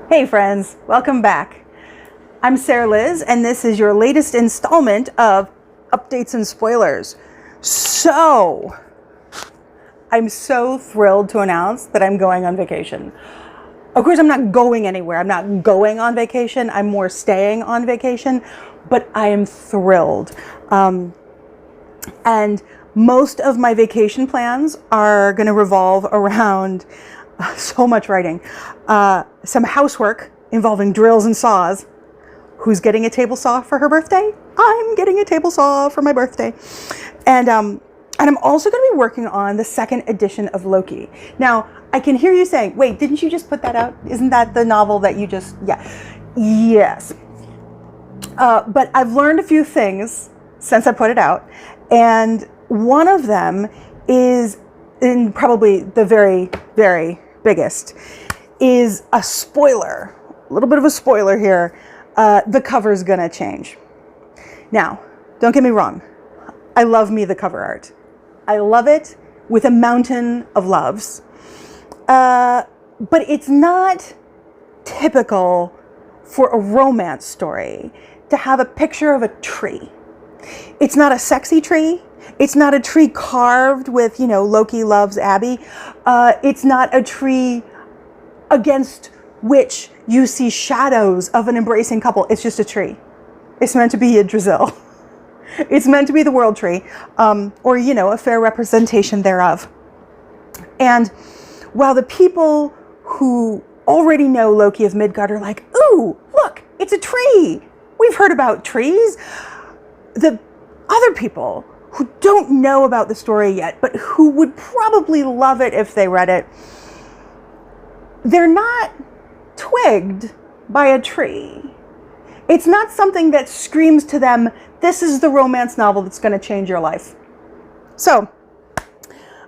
Hey friends, welcome back. I'm Sare Liz, and this is your latest installment of Updates and Spoilers. So, I'm so thrilled to announce that I'm going on vacation. Of course, I'm not going anywhere. I'm not going on vacation. I'm more staying on vacation, but I am thrilled. And most of my vacation plans are going to revolve around so much writing, some housework involving drills and saws. Who's getting a table saw for her birthday? I'm getting a table saw for my birthday. And I'm also going to be working on the second edition of Loki. Now, I can hear you saying, wait, didn't you just put that out? Isn't that the novel that you just, yes. But I've learned a few things since I put it out. And one of them is, in probably the very, very biggest, is a spoiler. A little bit of a spoiler here. The cover's gonna change. Now, don't get me wrong. I love me the cover art. I love it with a mountain of loves. But it's not typical for a romance story to have a picture of a tree. It's not a sexy tree. It's not a tree carved with, Loki loves Abby. It's not a tree against which you see shadows of an embracing couple. It's just a tree. It's meant to be a drizzle. It's meant to be the world tree, or, a fair representation thereof. And while the people who already know Loki of Midgard are like, ooh, look, it's a tree. We've heard about trees. The other people who don't know about the story yet, but who would probably love it if they read it, they're not twigged by a tree. It's not something that screams to them, this is the romance novel that's going to change your life. So,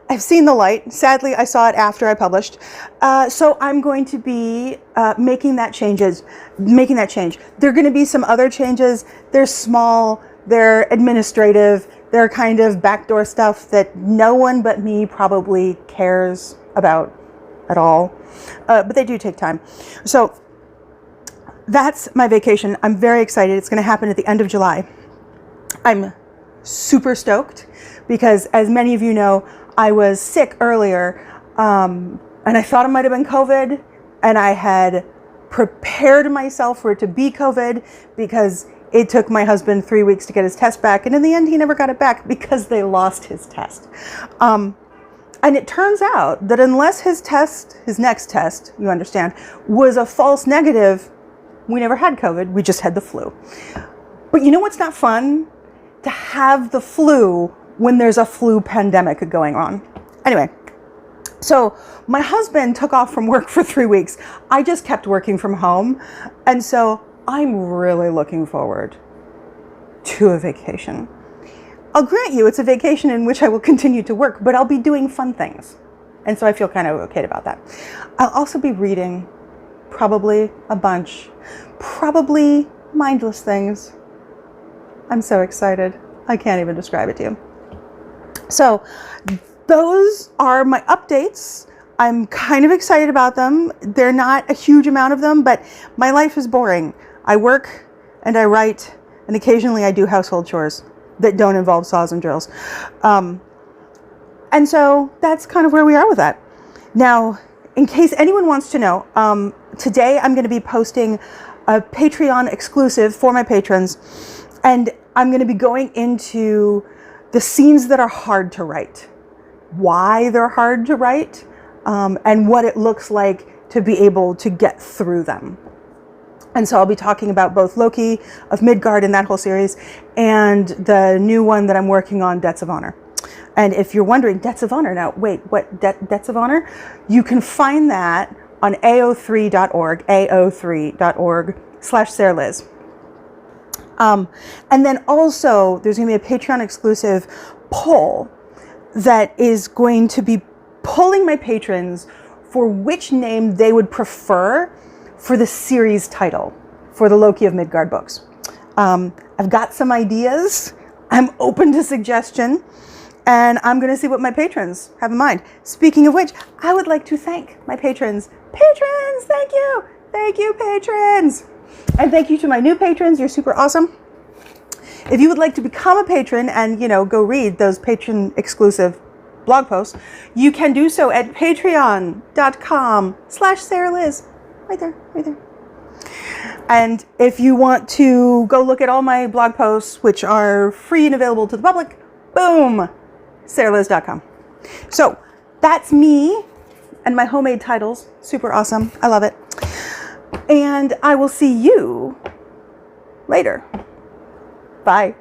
I've seen the light. Sadly, I saw it after I published. So I'm going to be making that change. There are going to be some other changes. They're small, they're administrative, they're kind of backdoor stuff that no one but me probably cares about at all. But they do take time. So that's my vacation. I'm very excited. It's going to happen at the end of July. I'm super stoked because, as many of you know, I was sick earlier, and I thought it might have been COVID, and I had prepared myself for it to be COVID because it took my husband 3 weeks to get his test back, and in the end, he never got it back because they lost his test. And it turns out that unless his next test, you understand, was a false negative, we never had COVID, we just had the flu. But you know what's not fun? To have the flu when there's a flu pandemic going on. Anyway, so my husband took off from work for 3 weeks. I just kept working from home. And so I'm really looking forward to a vacation. I'll grant you it's a vacation in which I will continue to work, but I'll be doing fun things. And so I feel kind of okay about that. I'll also be reading probably a bunch, probably mindless things. I'm so excited. I can't even describe it to you. So those are my updates. I'm kind of excited about them. They're not a huge amount of them, but my life is boring. I work and I write, and occasionally I do household chores that don't involve saws and drills. And so that's kind of where we are with that. Now, in case anyone wants to know, today I'm going to be posting a Patreon exclusive for my patrons, and I'm going to be going into the scenes that are hard to write, why they're hard to write, and what it looks like to be able to get through them. And so I'll be talking about both Loki of Midgard and that whole series, and the new one that I'm working on, Debts of Honor. And if you're wondering, Debts of Honor, now wait, what, Debts of Honor? You can find that on ao3.org, ao3.org/SareLiz. And then also there's going to be a Patreon exclusive poll that is going to be polling my patrons for which name they would prefer for the series title for the Loki of Midgard books. I've got some ideas. I'm open to suggestion, and I'm going to see what my patrons have in mind. Speaking of which, I would like to thank my patrons. Patrons, thank you. Thank you, patrons. And thank you to my new patrons. You're super awesome. If you would like to become a patron and, go read those patron exclusive blog posts, you can do so at patreon.com/SareLiz. Right there. And if you want to go look at all my blog posts, which are free and available to the public, boom, SareLiz.com. So that's me and my homemade titles. Super awesome. I love it. And I will see you later. Bye.